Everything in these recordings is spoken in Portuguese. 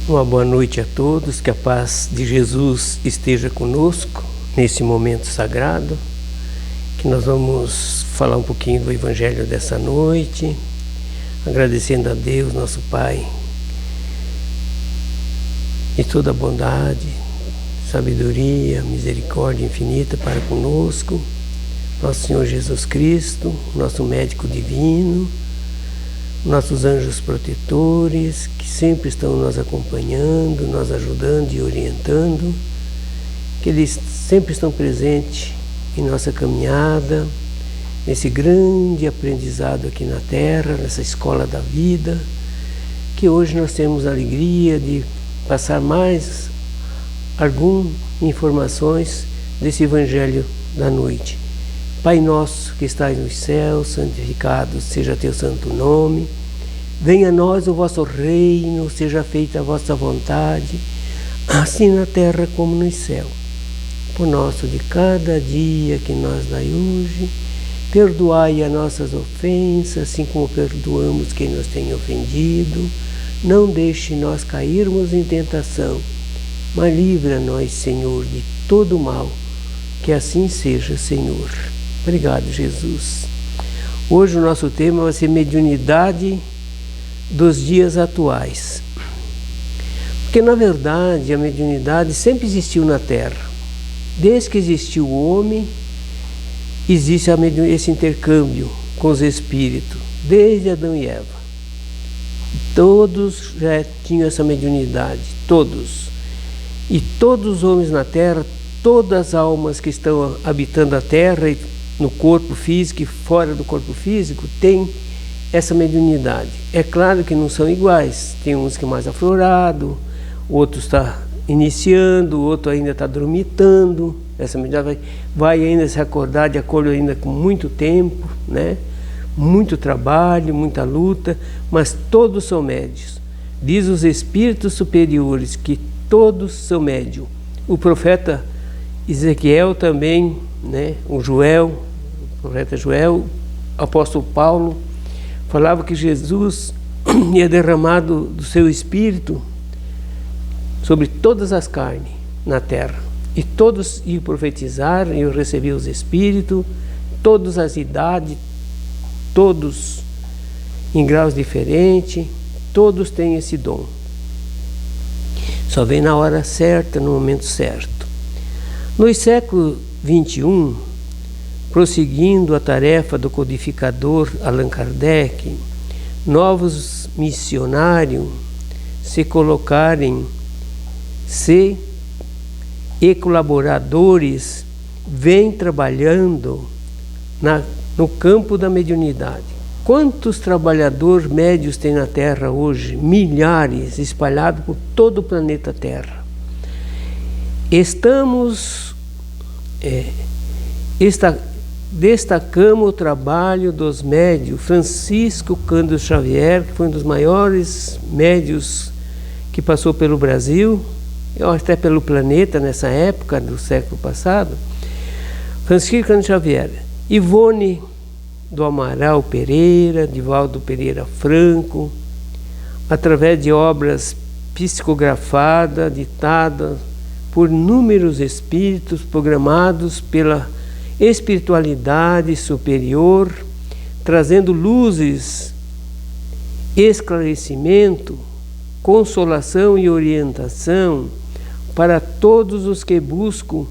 Uma boa noite a todos, que a paz de Jesus esteja conosco nesse momento sagrado, que nós vamos falar um pouquinho do Evangelho dessa noite, agradecendo a Deus, nosso Pai, e toda a bondade, sabedoria, misericórdia infinita para conosco, nosso Senhor Jesus Cristo, nosso médico divino, nossos anjos protetores, que sempre estão nos acompanhando, nos ajudando e orientando, que eles sempre estão presentes em nossa caminhada, nesse grande aprendizado aqui na Terra, nessa escola da vida, que hoje nós temos a alegria de passar mais algumas informações desse Evangelho da noite. Pai nosso que estais nos céus, santificado seja teu santo nome. Venha a nós o vosso reino, seja feita a vossa vontade, assim na terra como no céu. Por nosso de cada dia que nós dai hoje, perdoai as nossas ofensas, assim como perdoamos quem nos tem ofendido. Não deixe nós cairmos em tentação, mas livra-nos, Senhor, de todo mal. Que assim seja, Senhor. Obrigado, Jesus. Hoje o nosso tema vai ser mediunidade dos dias atuais. Porque, na verdade, a mediunidade sempre existiu na Terra. Desde que existiu o homem, existe esse intercâmbio com os espíritos, desde Adão e Eva. Todos já tinham essa mediunidade, todos. E todos os homens na Terra, todas as almas que estão habitando a Terra e no corpo físico e fora do corpo físico, tem essa mediunidade. É claro que não são iguais, tem uns que é mais aflorado, outros está iniciando, outro ainda está dormitando. Essa mediunidade vai ainda se acordar de acordo ainda com muito tempo, né? Muito trabalho, muita luta, mas todos são médios. Diz os espíritos superiores que todos são médios. O profeta Ezequiel também, né? O profeta Joel, o apóstolo Paulo, falava que Jesus ia derramar do seu Espírito sobre todas as carnes na terra. E todos iam profetizar, iam receber os Espíritos, todas as idades, todos em graus diferentes, todos têm esse dom. Só vem na hora certa, no momento certo. No século XXI, prosseguindo a tarefa do codificador Allan Kardec, novos missionários e colaboradores vêm trabalhando no campo da mediunidade. Quantos trabalhadores médios tem na Terra hoje? Milhares, espalhados por todo o planeta Terra. Destacamos o trabalho dos médios. Francisco Cândido Xavier, que foi um dos maiores médios que passou pelo Brasil, até pelo planeta nessa época do século passado. Francisco Cândido Xavier, Ivone do Amaral Pereira, Divaldo Pereira Franco, através de obras psicografadas, ditadas por inúmeros espíritos programados pela espiritualidade superior, trazendo luzes, esclarecimento, consolação e orientação para todos os que buscam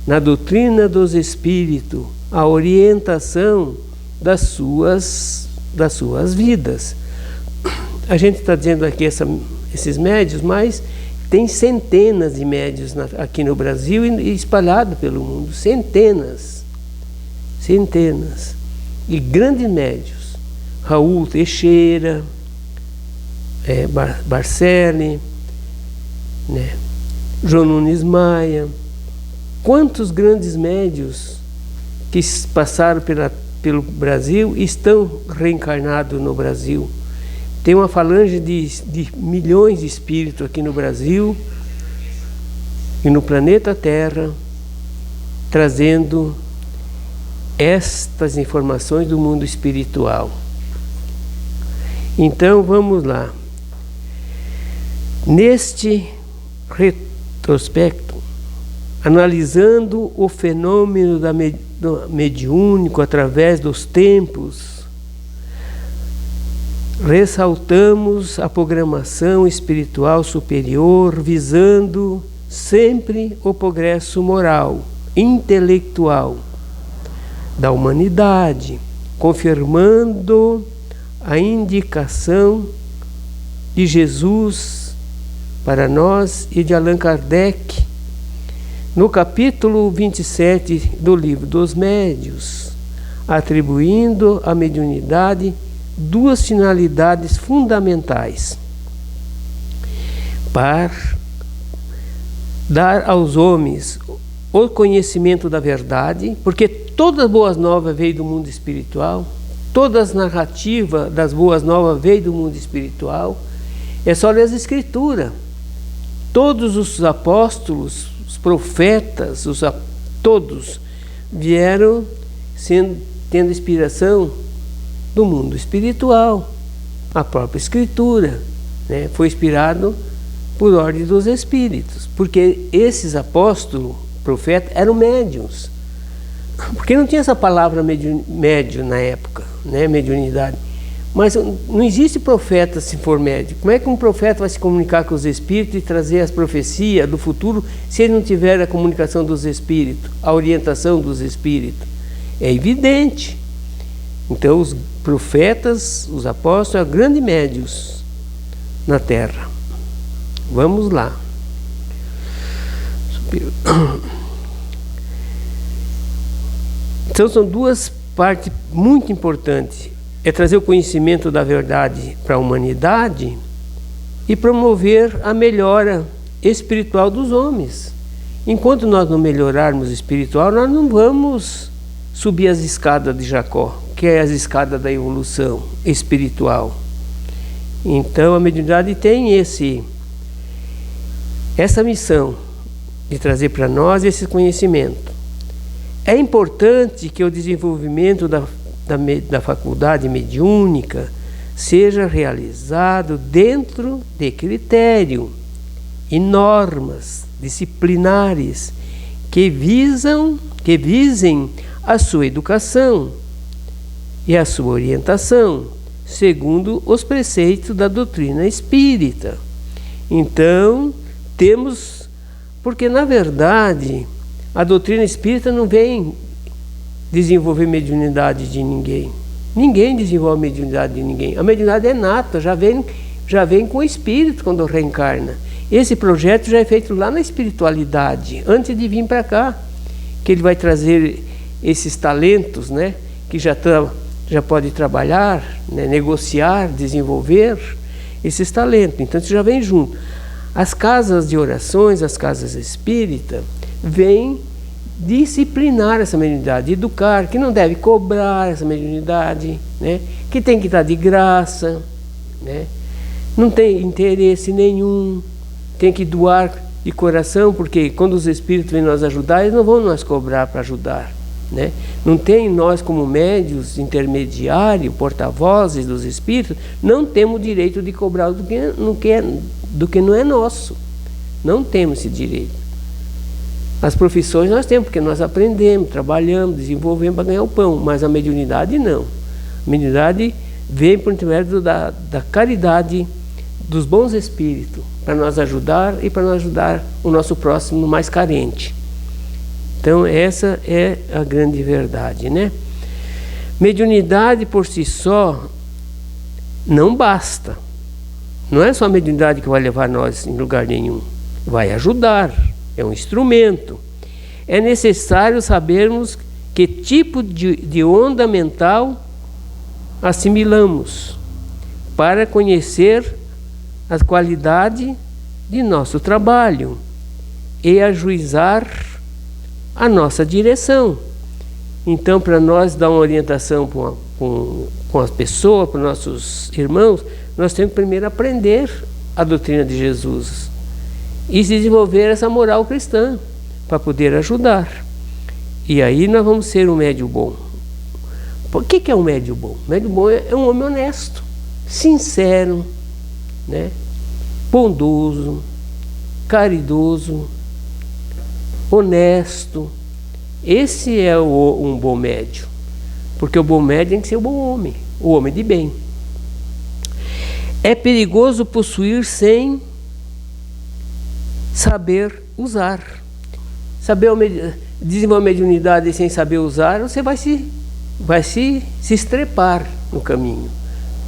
na doutrina dos espíritos a orientação das suas vidas. A gente está dizendo aqui esses médios, mas tem centenas de médios aqui no Brasil e espalhado pelo mundo, centenas, e grandes médios, Raul Teixeira, Barcelli, né? João Nunes Maia, quantos grandes médios que passaram pelo Brasil e estão reencarnados no Brasil. Tem uma falange de milhões de espíritos aqui no Brasil e no planeta Terra, trazendo estas informações do mundo espiritual. Então vamos lá. Neste retrospecto, analisando o fenômeno do mediúnico através dos tempos, ressaltamos a programação espiritual superior, visando sempre o progresso moral, intelectual da humanidade, confirmando a indicação de Jesus para nós e de Allan Kardec no capítulo 27 do Livro dos Médiuns, atribuindo à mediunidade duas finalidades fundamentais: para dar aos homens o conhecimento da verdade, porque todas as boas novas veio do mundo espiritual, todas as narrativas das boas novas veio do mundo espiritual. É só ler as Escrituras. Todos os apóstolos, os profetas, todos vieram tendo inspiração do mundo espiritual. A própria Escritura, né, foi inspirado por ordem dos Espíritos, porque esses apóstolos, profetas, eram médiuns. Porque não tinha essa palavra médium na época, né, mediunidade. Mas não existe profeta se for médium. Como é que um profeta vai se comunicar com os Espíritos e trazer as profecias do futuro se ele não tiver a comunicação dos Espíritos, a orientação dos Espíritos? É evidente. Então os profetas, os apóstolos, são grandes médiuns na Terra. Vamos lá. Então são duas partes muito importantes. É trazer o conhecimento da verdade para a humanidade e promover a melhora espiritual dos homens. Enquanto nós não melhorarmos o espiritual, nós não vamos subir as escadas de Jacó, que é as escadas da evolução espiritual. Então a mediunidade tem essa missão de trazer para nós esse conhecimento. É importante que o desenvolvimento da faculdade mediúnica seja realizado dentro de critério e normas disciplinares que visem a sua educação e a sua orientação, segundo os preceitos da doutrina espírita. Então, porque na verdade a doutrina espírita não vem desenvolver mediunidade de ninguém. Ninguém desenvolve mediunidade de ninguém. A mediunidade é nata, já vem com o espírito quando reencarna. Esse projeto já é feito lá na espiritualidade, antes de vir para cá, que ele vai trazer esses talentos, né, que já pode trabalhar, né, negociar, desenvolver esses talentos. Então isso já vem junto. As casas de orações, as casas espíritas, vêm disciplinar essa mediunidade, educar, que não deve cobrar essa mediunidade, né? Que tem que estar de graça, né? Não tem interesse nenhum, tem que doar de coração, porque quando os espíritos vêm nos ajudar, eles não vão nos cobrar para ajudar, né? Não tem nós como médios, intermediários, porta-vozes dos espíritos, não temos o direito de cobrar do que não é nosso. Não temos esse direito. As profissões nós temos, porque nós aprendemos, trabalhamos, desenvolvemos para ganhar o pão, mas a mediunidade não. A mediunidade vem por intermédio da caridade dos bons espíritos, para nos ajudar e para nos ajudar o nosso próximo mais carente. Então essa é a grande verdade, né? Mediunidade por si só não basta. Não é só a mediunidade que vai levar nós em lugar nenhum. Vai ajudar. É um instrumento. É necessário sabermos que tipo de onda mental assimilamos para conhecer a qualidade de nosso trabalho e ajuizar a nossa direção. Então, para nós dar uma orientação com as pessoas, para os nossos irmãos, nós temos que primeiro aprender a doutrina de Jesus e desenvolver essa moral cristã para poder ajudar. E aí nós vamos ser um médium bom. O que é um médium bom? Um médium bom é um homem honesto, sincero, né? bondoso, caridoso, honesto. Esse é um bom médium, porque o bom médium tem que ser o bom homem, o homem de bem. É perigoso possuir sem saber usar. Desenvolver mediunidade sem saber usar, você vai se estrepar no caminho.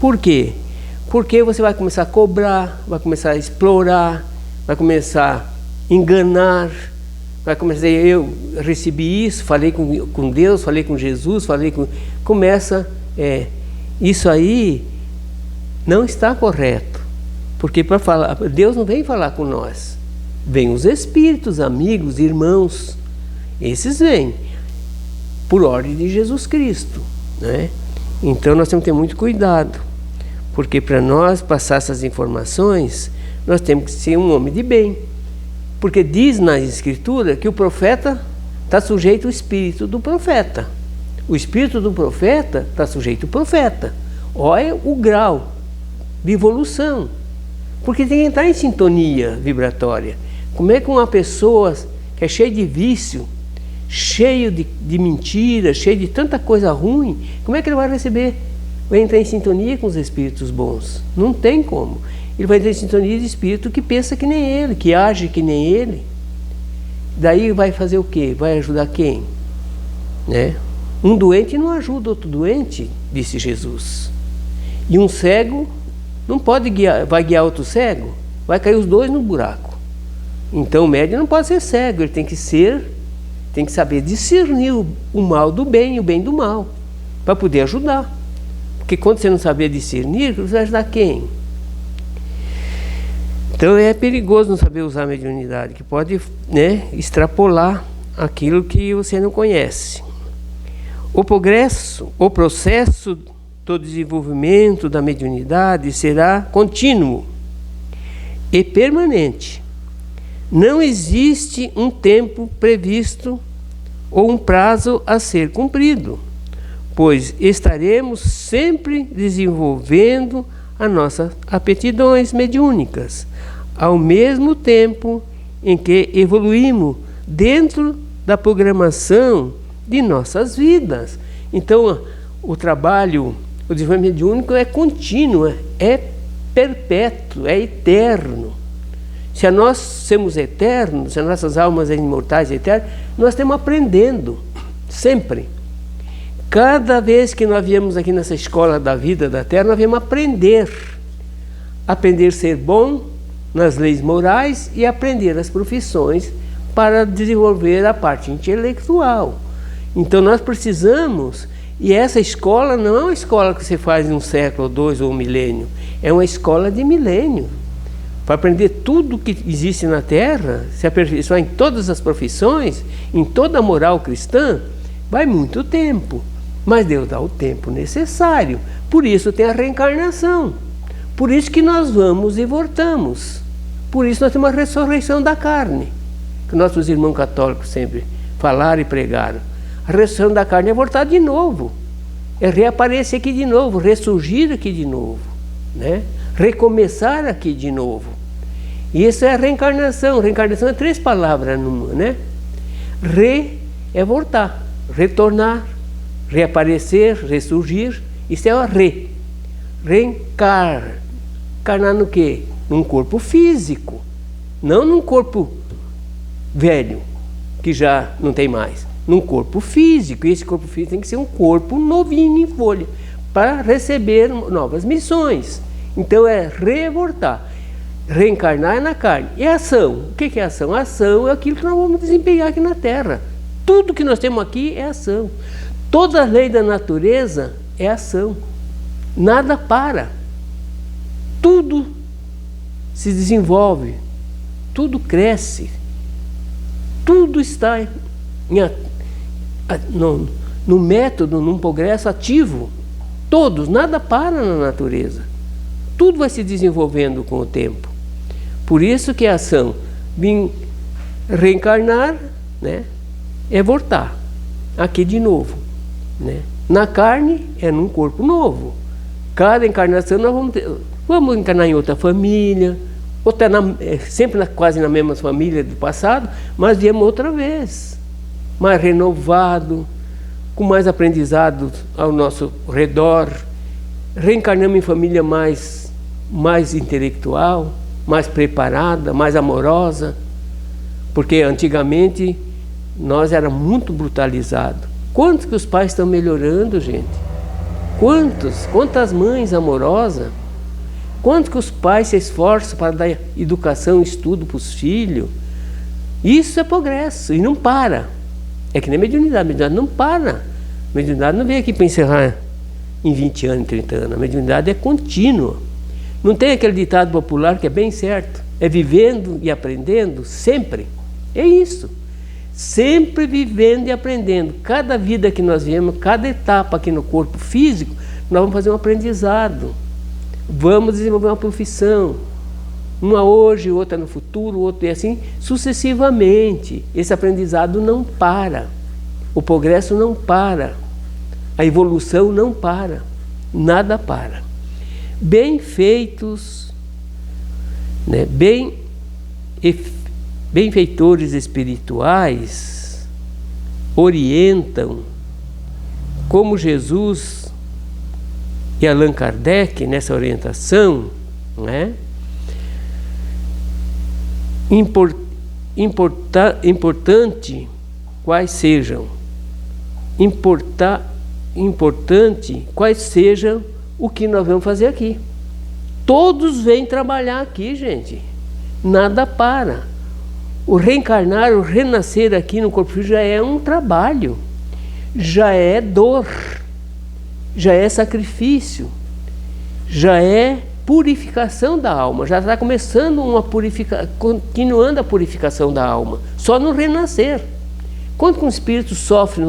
Por quê? Porque você vai começar a cobrar, vai começar a explorar, vai começar a enganar, vai começar a dizer, eu recebi isso, falei com Deus, falei com Jesus, isso aí não está correto. Porque para falar, Deus não vem falar com nós. Vêm os espíritos, amigos, irmãos. Esses vêm por ordem de Jesus Cristo, né? Então nós temos que ter muito cuidado, porque para nós passar essas informações, nós temos que ser um homem de bem. Porque diz na Escritura que o profeta está sujeito ao espírito do profeta. O espírito do profeta está sujeito ao profeta. Olha o grau de evolução. Porque tem que entrar em sintonia vibratória. Como é que uma pessoa que é cheia de vício, cheio de mentira, cheio de tanta coisa ruim, como é que ele vai receber? Vai entrar em sintonia com os espíritos bons? Não tem como. Ele vai entrar em sintonia de espírito que pensa que nem ele, que age que nem ele. Daí vai fazer o quê? Vai ajudar quem? Né? Um doente não ajuda outro doente, disse Jesus. E um cego não pode guiar, vai guiar outro cego? Vai cair os dois no buraco. Então o médium não pode ser cego, ele tem que saber discernir o mal do bem e o bem do mal, para poder ajudar. Porque quando você não saber discernir, você vai ajudar quem? Então é perigoso não saber usar a mediunidade, que pode, né, extrapolar aquilo que você não conhece. O processo do desenvolvimento da mediunidade será contínuo e permanente. Não existe um tempo previsto ou um prazo a ser cumprido, pois estaremos sempre desenvolvendo as nossas aptidões mediúnicas, ao mesmo tempo em que evoluímos dentro da programação de nossas vidas. Então, o trabalho, o desenvolvimento mediúnico é contínuo, é perpétuo, é eterno. Se nós somos eternos, se as nossas almas são imortais e eternas, nós estamos aprendendo, sempre. Cada vez que nós viemos aqui nessa escola da vida da Terra, nós viemos aprender. Aprender a ser bom nas leis morais e aprender as profissões para desenvolver a parte intelectual. Então nós precisamos, e essa escola não é uma escola que você faz em um século, 2 ou um milênio, é uma escola de milênio. Para aprender tudo que existe na Terra, se aperfeiçoar em todas as profissões, em toda a moral cristã, vai muito tempo. Mas Deus dá o tempo necessário. Por isso tem a reencarnação. Por isso que nós vamos e voltamos. Por isso nós temos a ressurreição da carne, que nossos irmãos católicos sempre falaram e pregaram. A ressurreição da carne é voltar de novo. É reaparecer aqui de novo, ressurgir aqui de novo, né? Recomeçar aqui de novo. E isso é a reencarnação. Reencarnação é 3 palavras numa, né? Re é voltar, retornar, reaparecer, ressurgir. Isso é o re. Reencarnar no quê? Num corpo físico, não num corpo velho, que já não tem mais. Num corpo físico. E esse corpo físico tem que ser um corpo novinho em folha, para receber novas missões. Então é revoltar. Reencarnar é na carne. E a ação? O que é ação? A ação é aquilo que nós vamos desempenhar aqui na Terra. Tudo que nós temos aqui é ação. Toda a lei da natureza é ação. Nada para. Tudo se desenvolve. Tudo cresce. Tudo está no método, num progresso ativo. Todos, nada para na natureza. Tudo vai se desenvolvendo com o tempo. Por isso que a ação, vir reencarnar, né, é voltar aqui de novo, né? Na carne é num corpo novo. Cada encarnação nós vamos encarnar em outra família, ou está sempre quase na mesma família do passado, mas viemos outra vez, mais renovado, com mais aprendizado ao nosso redor, reencarnamos em família mais intelectual, mais preparada, mais amorosa, porque antigamente nós era muito brutalizado. Quantos que os pais estão melhorando, gente? Quantas mães amorosas? Quanto que os pais se esforçam para dar educação, estudo para os filhos? Isso é progresso e não para. É que nem mediunidade não para. A mediunidade não vem aqui para encerrar em 20 anos, 30 anos. A mediunidade é contínua. Não tem aquele ditado popular que é bem certo. É vivendo e aprendendo sempre. É isso. Sempre vivendo e aprendendo. Cada vida que nós viemos, cada etapa aqui no corpo físico, nós vamos fazer um aprendizado. Vamos desenvolver uma profissão. Uma hoje, outra no futuro, outra e assim sucessivamente. Esse aprendizado não para. O progresso não para. A evolução não para. Nada para. Benfeitos, né? Benfeitores espirituais orientam, como Jesus e Allan Kardec nessa orientação, né? Importante quais sejam o que nós vamos fazer aqui. Todos vêm trabalhar aqui, gente. Nada para. O reencarnar, o renascer aqui no corpo físico já é um trabalho, já é dor, já é sacrifício, já é purificação da alma, já está começando continuando a purificação da alma, só no renascer. Quanto que um espírito sofre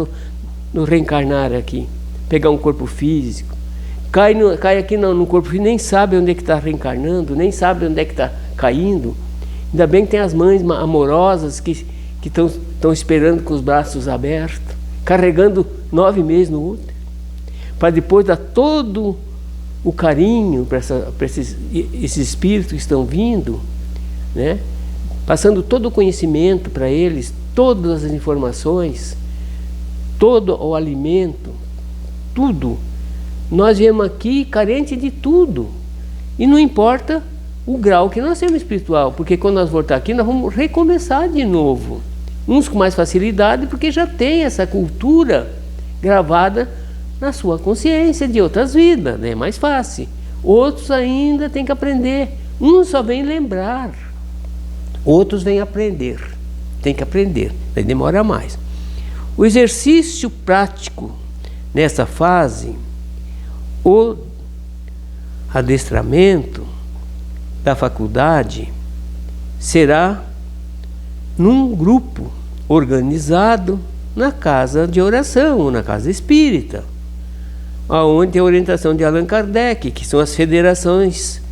no reencarnar aqui, pegar um corpo físico, cai aqui no corpo físico, nem sabe onde é que está reencarnando, nem sabe onde é que está caindo. Ainda bem que tem as mães amorosas que estão esperando com os braços abertos, carregando 9 meses no útero, para depois dar todo o carinho para esses espíritos que estão vindo, né? Passando todo o conhecimento para eles, todas as informações, todo o alimento, tudo. Nós viemos aqui carente de tudo, e não importa o grau que nós temos espiritual, porque quando nós voltar aqui, nós vamos recomeçar de novo. Uns com mais facilidade, porque já tem essa cultura gravada na sua consciência de outras vidas, né? É mais fácil. Outros ainda têm que aprender. Uns só vêm lembrar, outros vêm aprender. Tem que aprender, daí demora mais. O exercício prático nessa fase, o adestramento da faculdade será num grupo organizado na casa de oração, na casa espírita, onde tem a orientação de Allan Kardec, que são as federações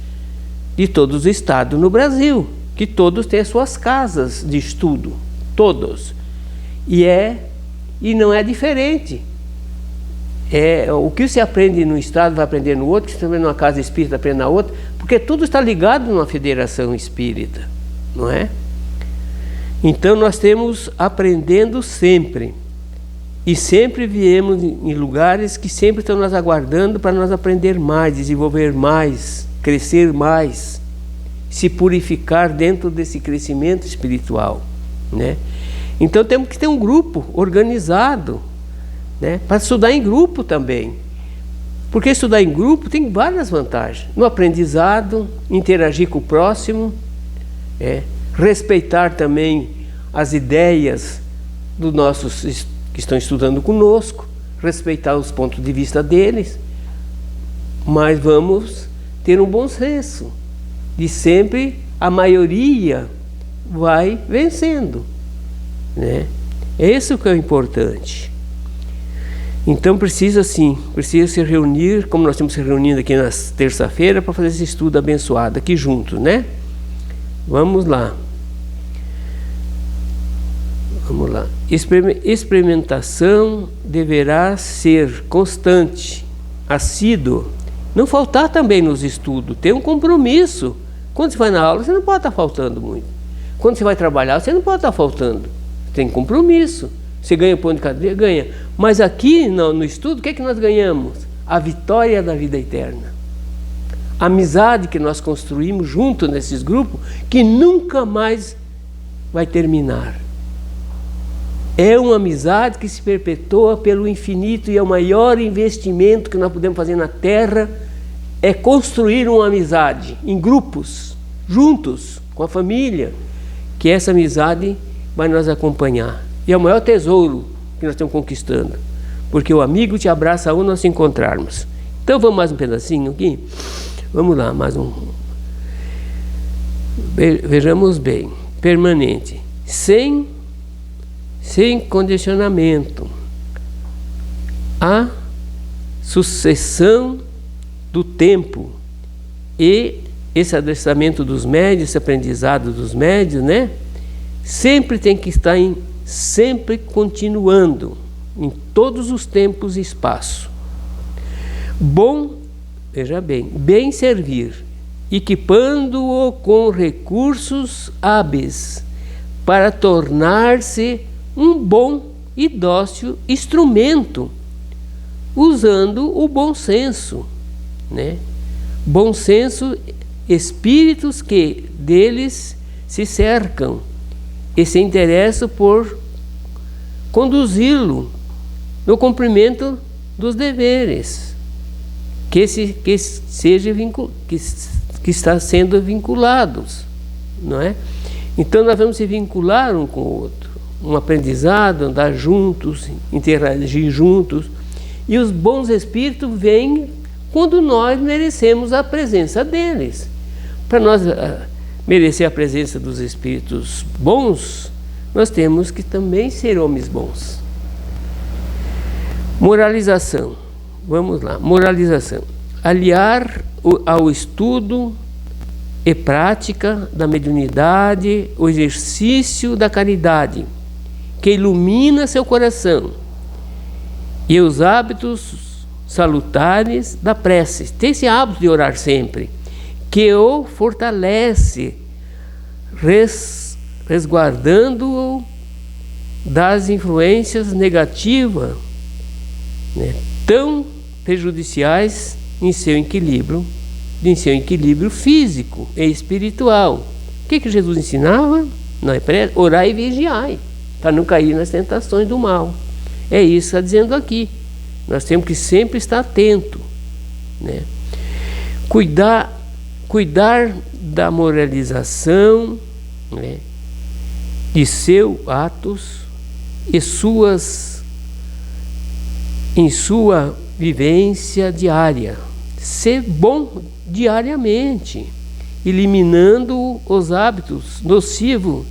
de todos os estados no Brasil, que todos têm as suas casas de estudo, todos. E não é diferente. O que se aprende no estado vai aprender no outro, que se aprende numa casa espírita aprende na outra, porque tudo está ligado numa federação espírita, não é? Então nós temos aprendendo sempre, e sempre viemos em lugares que sempre estão nos aguardando para nós aprender mais, desenvolver mais, crescer mais, se purificar dentro desse crescimento espiritual, né? Então temos que ter um grupo organizado, né, para estudar em grupo também, porque estudar em grupo tem várias vantagens no aprendizado, interagir com o próximo, respeitar também as ideias dos nossos que estão estudando conosco, respeitar os pontos de vista deles, mas vamos ter um bom senso de sempre a maioria vai vencendo, né? É isso que é importante. Então precisa se reunir, como nós estamos se reunindo aqui na terça-feira, para fazer esse estudo abençoado aqui juntos, né? Vamos lá. Vamos lá. Experimentação deverá ser constante, assíduo. Não faltar também nos estudos, ter um compromisso Quando você vai na aula, você não pode estar faltando muito. Quando você vai trabalhar, você não pode estar faltando. Tem compromisso. Você ganha pão de cada dia? Ganha. Mas aqui no estudo, o que é que nós ganhamos? A vitória da vida eterna. A amizade que nós construímos junto nesses grupos, que nunca mais vai terminar. É uma amizade que se perpetua pelo infinito, e é o maior investimento que nós podemos fazer na Terra, é construir uma amizade em grupos, juntos, com a família, que essa amizade vai nos acompanhar. E é o maior tesouro que nós estamos conquistando, porque o amigo te abraça onde nós nos encontrarmos. Então vamos mais um pedacinho aqui? Vamos lá, mais um. Vejamos bem. Permanente. Sem condicionamento. A sucessão do tempo e esse adestramento dos médios, esse aprendizado dos médios, né? Sempre tem que estar sempre continuando, em todos os tempos e espaço. Veja bem servir, equipando-o com recursos hábeis, para tornar-se um bom e dócil instrumento, usando o bom senso, né? Bom senso, espíritos que deles se cercam e se interessam por conduzi-lo no cumprimento dos deveres que está sendo vinculados, não é? Então nós vamos se vincular um com o outro, um aprendizado, andar juntos, interagir juntos, e os bons espíritos vêm quando nós merecemos a presença deles. Para nós merecer a presença dos espíritos bons, nós temos que também ser homens bons. Moralização. Vamos lá. Moralização. Aliar ao estudo e prática da mediunidade o exercício da caridade, que ilumina seu coração, e os hábitos salutares da prece. Tem esse hábito de orar sempre, que o fortalece, resguardando-o das influências negativas, né, tão prejudiciais em seu equilíbrio físico e espiritual. O que Jesus ensinava? Não é orar e vigiar, para não cair nas tentações do mal. É isso que está dizendo aqui. Nós temos que sempre estar atento, né? Cuidar da moralização, né, de seus atos e em sua vivência diária. Ser bom diariamente, eliminando os hábitos nocivos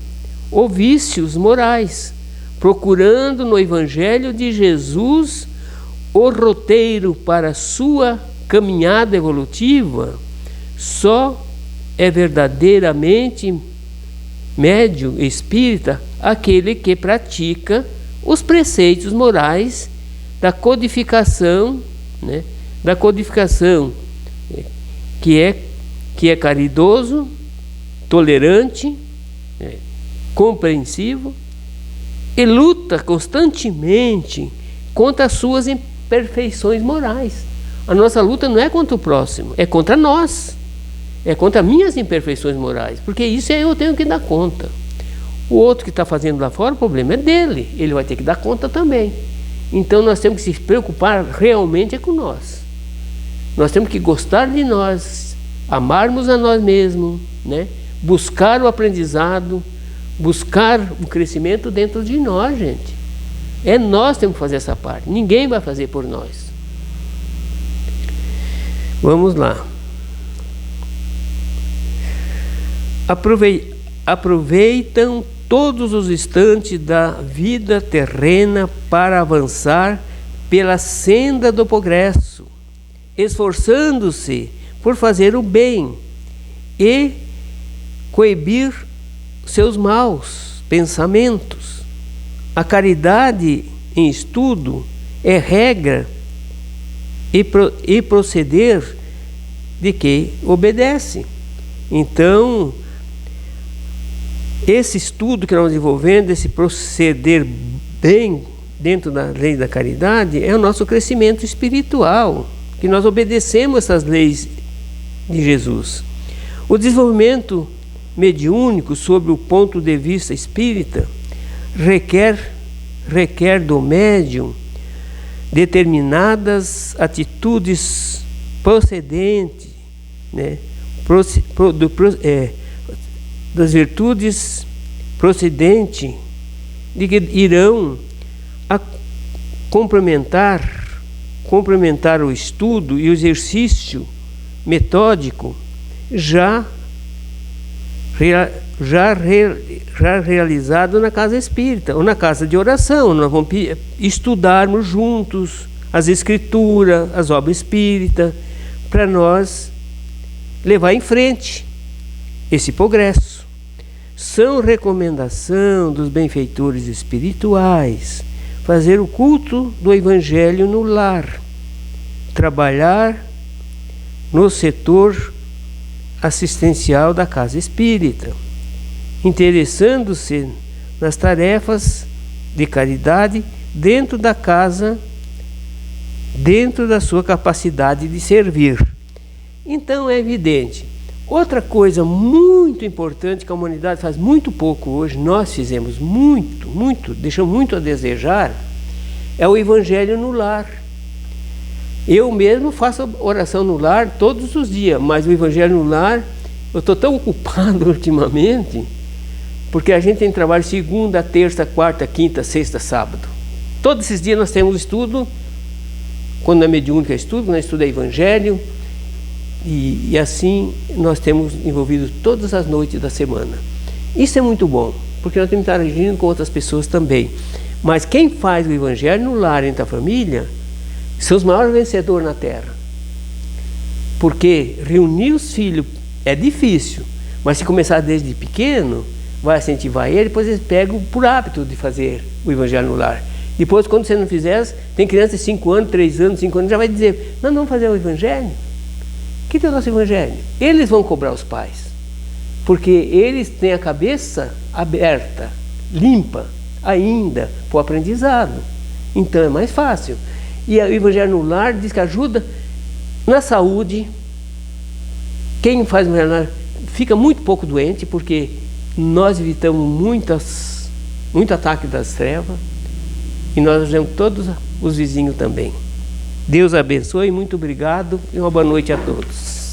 ou vícios morais, procurando no Evangelho de Jesus o roteiro para sua caminhada evolutiva. Só é verdadeiramente médium espírita aquele que pratica os preceitos morais da codificação, né? Que é caridoso, tolerante, compreensivo, e luta constantemente contra as suas imperfeições morais. A nossa luta não é contra o próximo, é contra nós, é contra minhas imperfeições morais, porque isso eu tenho que dar conta. O outro que está fazendo lá fora, o problema é dele, ele vai ter que dar conta também. Então nós temos que se preocupar realmente com nós. Nós temos que gostar de nós, amarmos a nós mesmos, né? Buscar o aprendizado, buscar o crescimento dentro de nós, gente. É nós que temos que fazer essa parte, ninguém vai fazer por nós. Vamos lá. Aproveitam todos os instantes da vida terrena para avançar pela senda do progresso, esforçando-se por fazer o bem e coibir seus maus pensamentos. A caridade em estudo é regra e proceder de quem obedece. Então, esse estudo que nós desenvolvendo, esse proceder bem dentro da lei da caridade, é o nosso crescimento espiritual, que nós obedecemos essas leis de Jesus. O desenvolvimento mediúnico sob o ponto de vista espírita requer do médium determinadas atitudes procedentes, né, das virtudes procedentes de que irão complementar o estudo e o exercício metódico já realizado na casa espírita ou na casa de oração. Nós vamos estudarmos juntos as escrituras, as obras espíritas, para nós levar em frente esse progresso. São recomendação dos benfeitores espirituais fazer o culto do Evangelho no lar, trabalhar no setor assistencial da casa espírita, interessando-se nas tarefas de caridade dentro da casa, dentro da sua capacidade de servir. Então é evidente. Outra coisa muito importante que a humanidade faz muito pouco hoje, nós fizemos muito, deixamos muito a desejar, é o Evangelho no lar. Eu mesmo faço oração no lar todos os dias, mas o Evangelho no lar, eu estou tão ocupado ultimamente, porque a gente tem trabalho segunda, terça, quarta, quinta, sexta, sábado. Todos esses dias nós temos estudo, quando é mediúnica é estudo, nós estudamos Evangelho, e assim nós temos envolvido todas as noites da semana. Isso é muito bom, porque nós temos que estar agindo com outras pessoas também. Mas quem faz o Evangelho no lar, entre a família, são os maiores vencedores na Terra. Porque reunir os filhos é difícil, mas se começar desde pequeno, vai incentivar ele, depois eles pegam por hábito de fazer o Evangelho no lar. Depois, quando você não fizer, tem criança de 5 anos, 3 anos, 5 anos, já vai dizer, nós não vamos fazer o Evangelho? O que é o nosso Evangelho? Eles vão cobrar os pais, porque eles têm a cabeça aberta, limpa, ainda para o aprendizado. Então é mais fácil. E o Evangelho no lar diz que ajuda na saúde. Quem faz o Evangelho no lar fica muito pouco doente, porque nós evitamos muito ataque das trevas, e nós ajudamos todos os vizinhos também. Deus abençoe, muito obrigado e uma boa noite a todos.